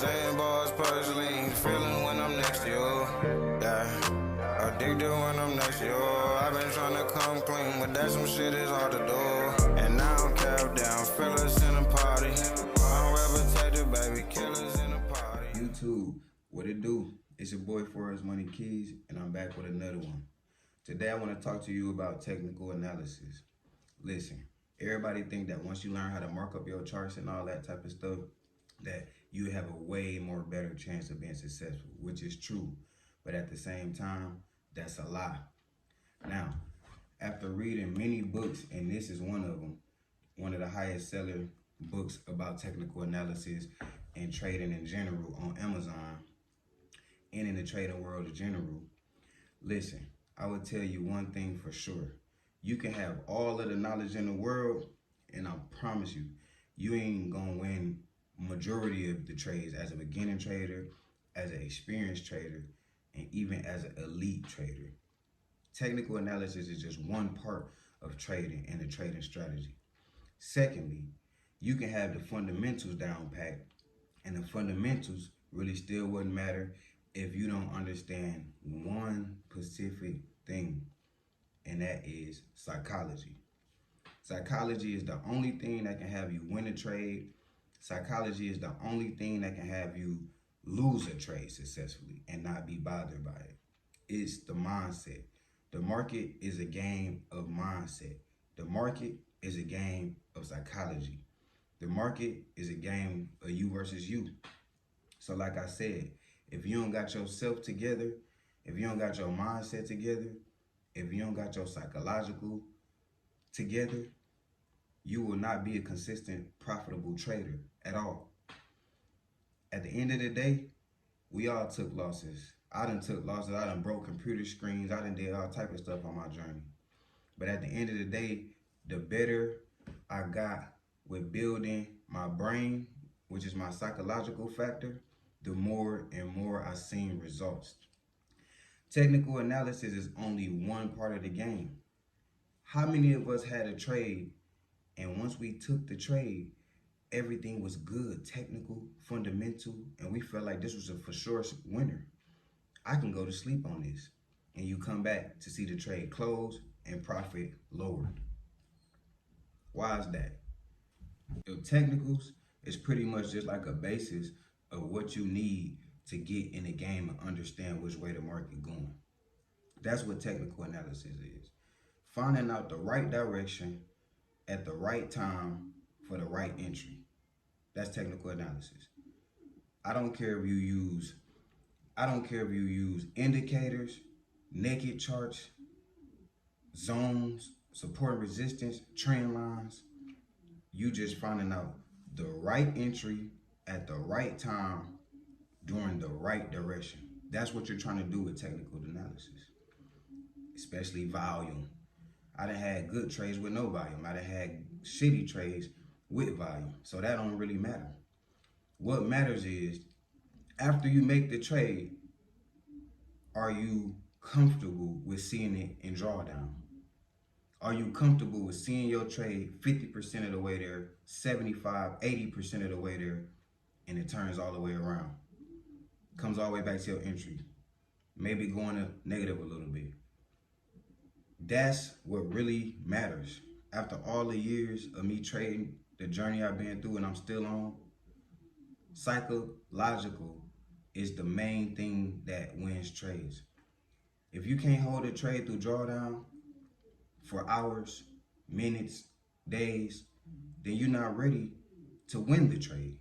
Saying bars personally, feeling when I'm next to you. Yeah, addicted when I'm next to you. I've been trying to come clean, but that some shit is hard to do. And now I'm capped down, fillers in the party. I'm reputated, baby, killers in the party. YouTube, what it do? It's your boy Forex Money Keys, and I'm back with another one. Today I want to talk to you about technical analysis. Listen, everybody think that once you learn how to mark up your charts and all that type of stuff, that you have a way more better chance of being successful, which is true. But at the same time, that's a lie. Now, after reading many books, and this is one of them, one of the highest seller books about technical analysis and trading in general on Amazon and in the trading world in general, listen, I would tell you one thing for sure. You can have all of the knowledge in the world, and I promise you, you ain't gonna win majority of the trades as a beginning trader, as an experienced trader, and even as an elite trader. Technical analysis is just one part of trading and the trading strategy. Secondly, you can have the fundamentals down pat, and the fundamentals really still wouldn't matter if you don't understand one specific thing, and that is psychology. Psychology is the only thing that can have you win a trade. Psychology is the only thing that can have you lose a trade successfully and not be bothered by it. It's the mindset. The market is a game of mindset. The market is a game of psychology. The market is a game of you versus you. So like I said, if you don't got yourself together, if you don't got your mindset together, if you don't got your psychological together, you will not be a consistent, profitable trader at all. At the end of the day, we all took losses. I done took losses. I done broke computer screens. I done did all type of stuff on my journey. But at the end of the day, the better I got with building my brain, which is my psychological factor, the more and more I seen results. Technical analysis is only one part of the game. How many of us had a trade, and once we took the trade, everything was good, technical, fundamental, and we felt like this was a for sure winner? I can go to sleep on this. And you come back to see the trade close and profit lowered. Why is that? The technicals is pretty much just like a basis of what you need to get in the game and understand which way the market going. That's what technical analysis is. Finding out the right direction at the right time for the right entry. That's technical analysis. I don't care if you use indicators, naked charts, zones, support and resistance, trend lines. You just finding out the right entry at the right time during the right direction. That's what you're trying to do with technical analysis, especially volume. I done had good trades with no volume. I done had shitty trades with volume. So that don't really matter. What matters is after you make the trade, are you comfortable with seeing it in drawdown? Are you comfortable with seeing your trade 50% of the way there, 75, 80% of the way there, and it turns all the way around? Comes all the way back to your entry. Maybe going to negative a little bit. That's what really matters. After all the years of me trading, the journey I've been through and I'm still on, psychological is the main thing that wins trades. If you can't hold a trade through drawdown for hours, minutes, days, then you're not ready to win the trade.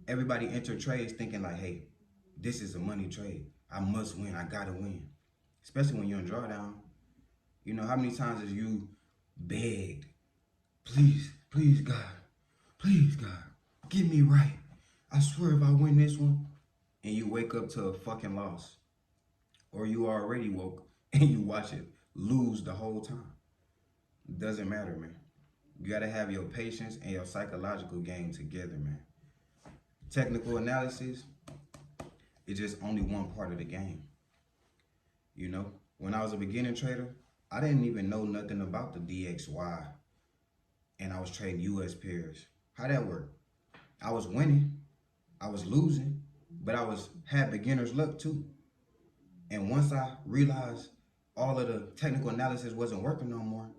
Everybody enter trades thinking like, hey, this is a money trade. I must win. I gotta win. Especially when you're in drawdown. You know, how many times have you begged, please, please God, get me right. I swear if I win this one, and you wake up to a fucking loss. Or you already woke and you watch it lose the whole time. It doesn't matter, man. You gotta have your patience and your psychological game together, man. Technical analysis is just only one part of the game. You know, when I was a beginning trader, I didn't even know nothing about the DXY, and I was trading US pairs. How that worked? I was winning, I was losing, but had beginner's luck too. And once I realized all of the technical analysis wasn't working no more,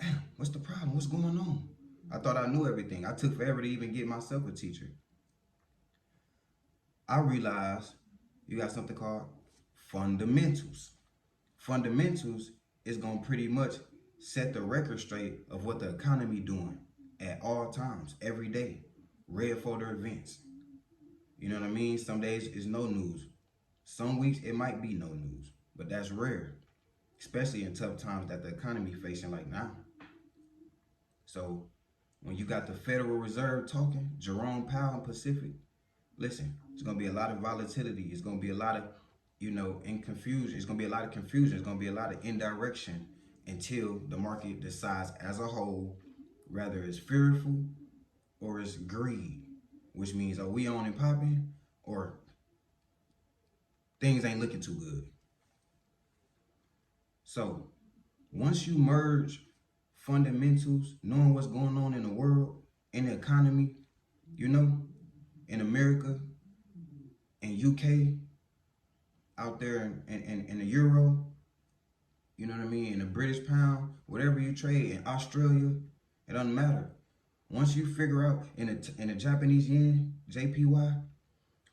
damn, what's the problem? What's going on? I thought I knew everything. I took forever to even get myself a teacher. I realized you got something called fundamentals. Fundamentals is gonna pretty much set the record straight of what the economy doing at all times, every day. Red folder events. You know what I mean? Some days it's no news. Some weeks it might be no news, but that's rare, especially in tough times that the economy facing like now. So when you got the Federal Reserve talking, Jerome Powell and Pacific, listen, it's gonna be a lot of volatility. It's gonna be a lot of, in confusion. It's gonna be a lot of confusion. It's gonna be a lot of indirection until the market decides as a whole, whether it's fearful or it's greed, which means are we on and popping or things ain't looking too good. So once you merge fundamentals, knowing what's going on in the world, in the economy, in America, in UK, out there in the euro, you know what I mean, in the British pound, whatever you trade, in Australia, it doesn't matter. Once you figure out in the Japanese yen, JPY,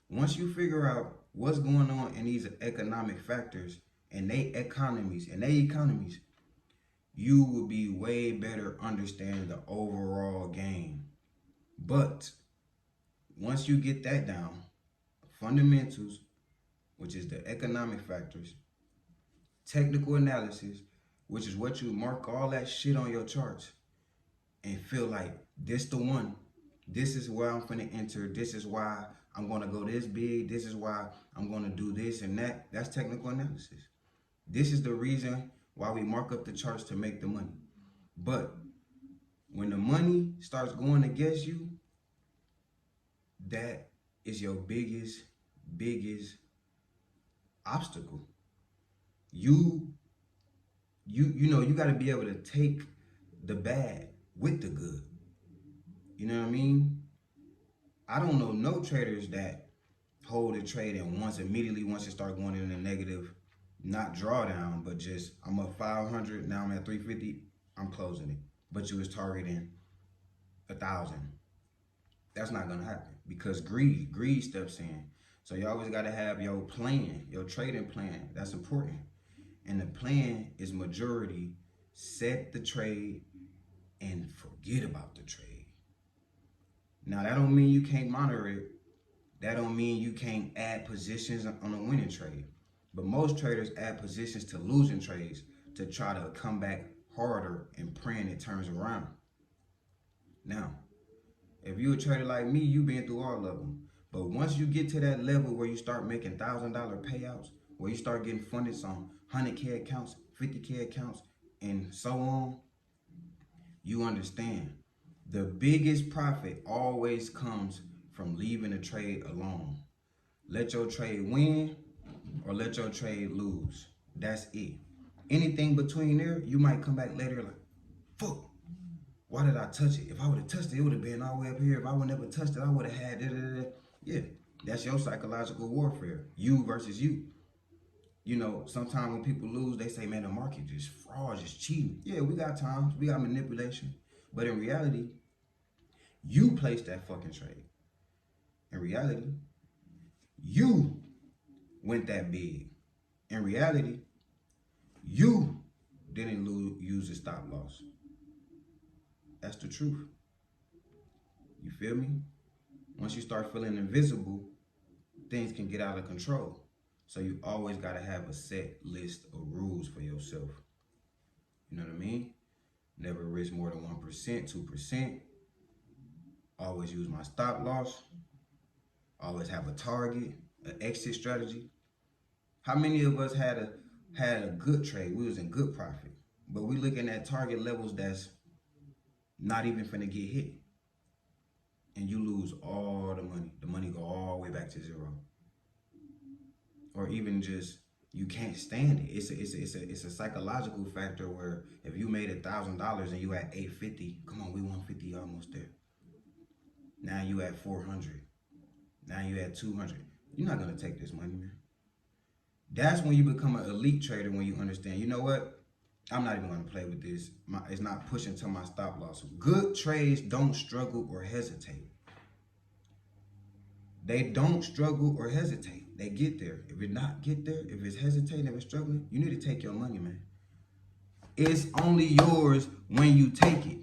once you figure out what's going on in these economic factors and they economies, you will be way better understanding the overall game. But once you get that down, fundamentals, which is the economic factors, technical analysis, which is what you mark all that shit on your charts and feel like this the one. This is where I'm finna enter. This is why I'm gonna go this big. This is why I'm gonna do this and that. That's technical analysis. This is the reason why we mark up the charts to make the money. But when the money starts going against you, that is your biggest obstacle. You got to be able to take the bad with the good. You know what I mean? I don't know no traders that hold a trade and once it start going in a negative, not drawdown, but just I'm up 500, now I'm at 350, I'm closing it. But you was targeting 1,000. That's not gonna happen because greed steps in. So you always gotta have your plan, your trading plan. That's important. And the plan is majority set the trade and forget about the trade. Now that don't mean you can't monitor it. That don't mean you can't add positions on a winning trade. But most traders add positions to losing trades to try to come back harder and praying it turns around. Now, if you're a trader like me, you've been through all of them. But once you get to that level where you start making $1,000 payouts, where you start getting funded on 100K accounts, 50K accounts, and so on, you understand the biggest profit always comes from leaving a trade alone. Let your trade win or let your trade lose. That's it. Anything between there, you might come back later like, fuck, why did I touch it? If I would have touched it, it would have been all the way up here. If I would never touched it, I would have had da-da-da-da. Yeah, that's your psychological warfare. You versus you. Sometimes when people lose, they say, man, the market just fraud, just cheating. Yeah, we got times, we got manipulation. But in reality, you placed that fucking trade. In reality, you went that big. In reality, you didn't use a stop loss. That's the truth. You feel me? Once you start feeling invisible, things can get out of control. So you always got to have a set list of rules for yourself. You know what I mean? Never risk more than 1%, 2%. Always use my stop loss. Always have a target, an exit strategy. How many of us had a good trade? We was in good profit. But we looking at target levels that's not even finna get hit. And you lose all the money. The money go all the way back to zero. Or even just you can't stand it. It's a psychological factor where if you made $1,000 and you at $850, come on, we 150 almost there. Now you at 400. Now you at 200. You're not gonna take this money, man. That's when you become an elite trader, when you understand, you know what? I'm not even gonna play with this. It's not pushing to my stop loss. Good trades don't struggle or hesitate. They don't struggle or hesitate. They get there. If it not get there, if it's hesitating, if it's struggling, you need to take your money, man. It's only yours when you take it.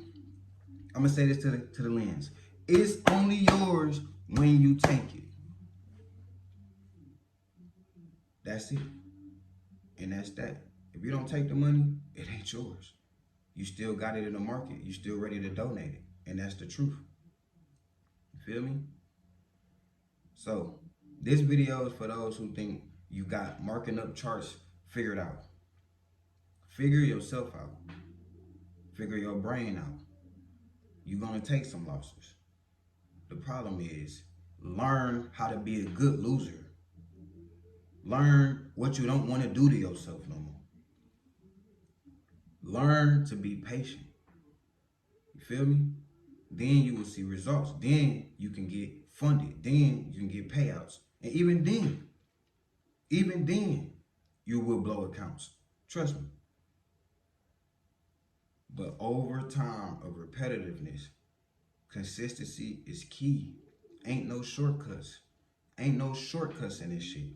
I'm gonna say this to the lens. It's only yours when you take it. That's it. And that's that. If you don't take the money, it ain't yours. You still got it in the market. You still ready to donate it. And that's the truth. You feel me? So this video is for those who think you got marking up charts figured out. Figure yourself out. Figure your brain out. You're gonna take some losses. The problem is, learn how to be a good loser. Learn what you don't want to do to yourself no more. Learn to be patient. You feel me? Then you will see results. Then you can get funded. Then you can get payouts. And even then, you will blow accounts. Trust me. But over time of repetitiveness, consistency is key. Ain't no shortcuts. Ain't no shortcuts in this shit.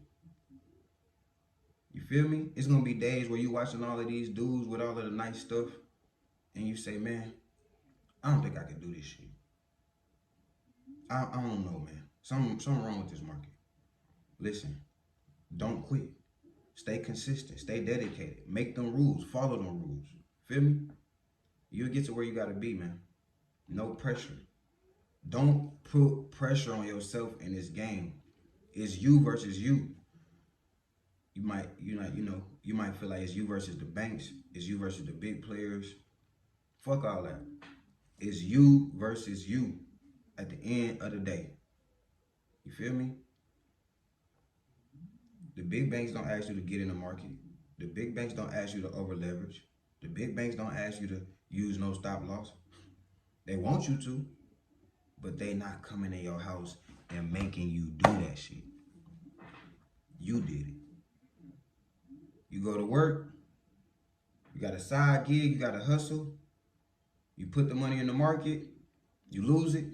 You feel me? It's gonna be days where you watching all of these dudes with all of the nice stuff, and you say, man, I don't think I can do this shit. I don't know, man. Something wrong with this market. Listen, don't quit. Stay consistent. Stay dedicated. Make them rules. Follow them rules. Feel me? You'll get to where you gotta be, man. No pressure. Don't put pressure on yourself in this game. It's you versus you. You might feel like it's you versus the banks. It's you versus the big players. Fuck all that. It's you versus you at the end of the day. You feel me? The big banks don't ask you to get in the market. The big banks don't ask you to over leverage. The big banks don't ask you to use no stop loss. They want you to, but they not coming in your house and making you do that shit. You did it. You go to work, you got a side gig, you got to hustle, you put the money in the market, you lose it.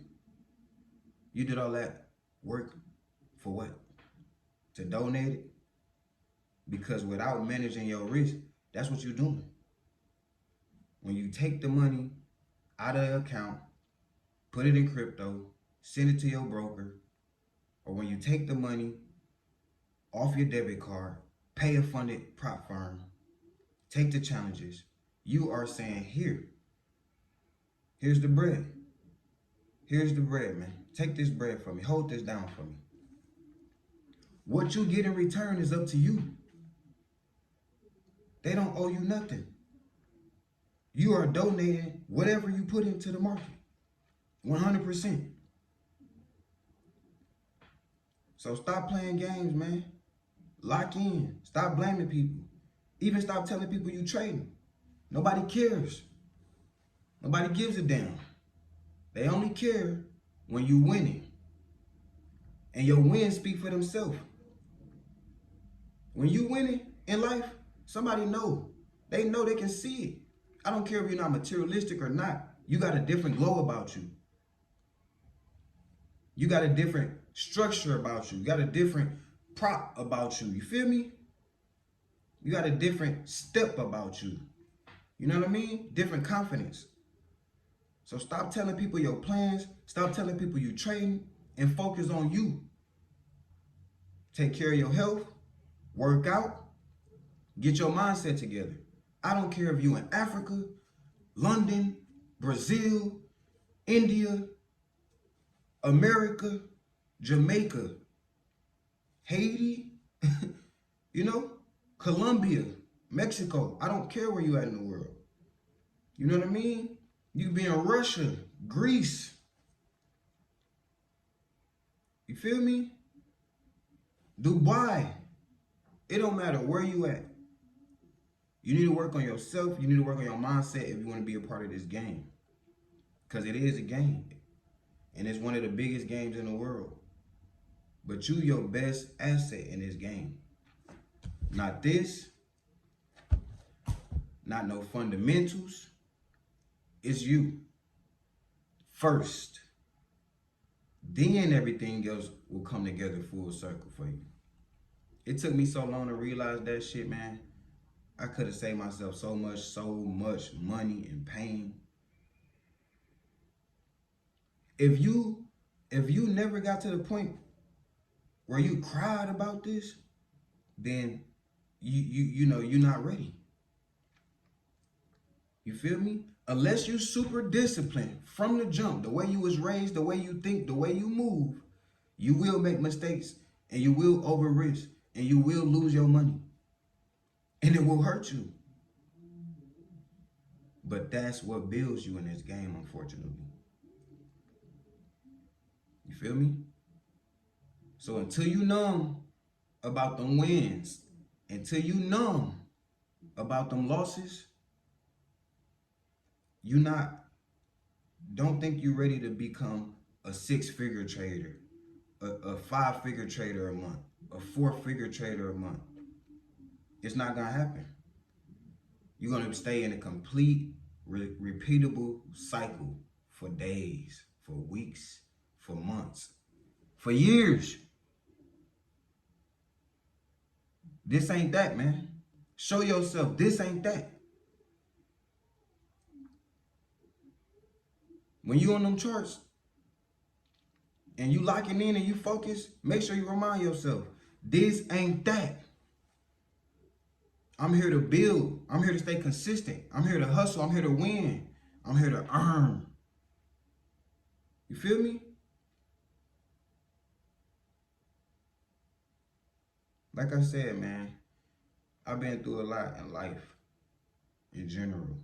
You did all that work for what? To donate it? Because without managing your risk, that's what you're doing. When you take the money out of the account, put it in crypto, send it to your broker, or when you take the money off your debit card, pay a funded prop firm, take the challenges, you are saying, here's the bread. Here's the bread, man. Take this bread from me. Hold this down for me. What you get in return is up to you. They don't owe you nothing. You are donating whatever you put into the market. 100%. So stop playing games, man. Lock in. Stop blaming people. Even stop telling people you trading. Nobody cares. Nobody gives a damn. They only care when you winning. And your wins speak for themselves. When you winning in life, somebody know. They know, they can see it. I don't care if you're not materialistic or not. You got a different glow about you. You got a different structure about you. You got a different prop about you. You feel me? You got a different step about you. You know what I mean? Different confidence. So stop telling people your plans. Stop telling people you trading and focus on you. Take care of your health. Work out. Get your mindset together. I don't care if you in Africa, London, Brazil, India, America, Jamaica, Haiti, Colombia, Mexico. I don't care where you at in the world. You know what I mean? You can be in Russia, Greece. You feel me? Dubai. It don't matter where you at. You need to work on yourself. You need to work on your mindset if you want to be a part of this game. Because it is a game. And it's one of the biggest games in the world. But you your best asset in this game. Not this, not no fundamentals. It's you first. Then everything else will come together full circle for you. It took me so long to realize that shit, man. I could have saved myself so much money and pain. If you never got to the point where you cried about this, then you know you're not ready. You feel me? Unless you super disciplined from the jump, the way you was raised, the way you think, the way you move, you will make mistakes and you will over risk and you will lose your money. And it will hurt you. But that's what builds you in this game, unfortunately. You feel me? So until you numb about them wins, until you numb about them losses, don't think you're ready to become a 6-figure trader, a 5-figure trader a month, a 4-figure trader a month. It's not gonna happen. You're gonna stay in a complete, repeatable cycle for days, for weeks, for months, for years. This ain't that, man. Show yourself this ain't that. When you on them charts and you locking in and you focus, make sure you remind yourself, this ain't that. I'm here to build. I'm here to stay consistent. I'm here to hustle. I'm here to win. I'm here to earn. You feel me? Like I said, man, I've been through a lot in life in general.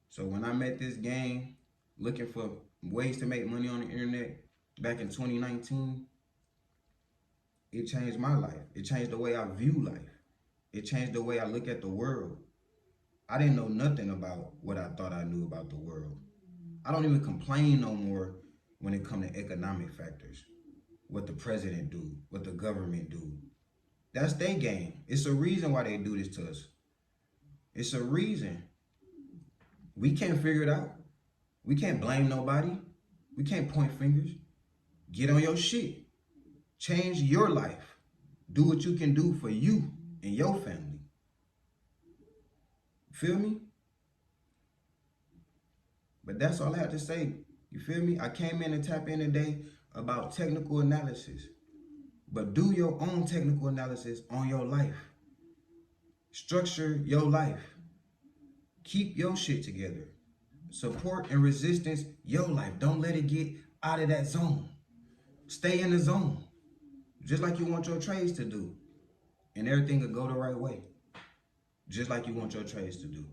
So when I met this game, looking for ways to make money on the internet back in 2019, it changed my life. It changed the way I view life. It changed the way I look at the world. I didn't know nothing about what I thought I knew about the world. I don't even complain no more when it comes to economic factors. What the president do, what the government do. That's their game. It's a reason why they do this to us. It's a reason. We can't figure it out. We can't blame nobody. We can't point fingers. Get on your shit. Change your life. Do what you can do for you and your family. Feel me? But that's all I have to say. You feel me? I came in to tap in today about technical analysis. But do your own technical analysis on your life. Structure your life. Keep your shit together. Support and resistance your life. Don't let it get out of that zone. Stay in the zone. Just like you want your trades to do. And everything will go the right way. Just like you want your trades to do.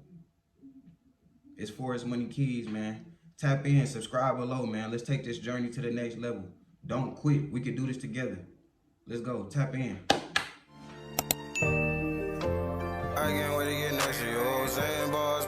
It's Forex Money Keys, man. Tap in, subscribe below, man. Let's take this journey to the next level. Don't quit. We can do this together. Let's go. Tap in. I can't wait to get next to you. Saying, boy.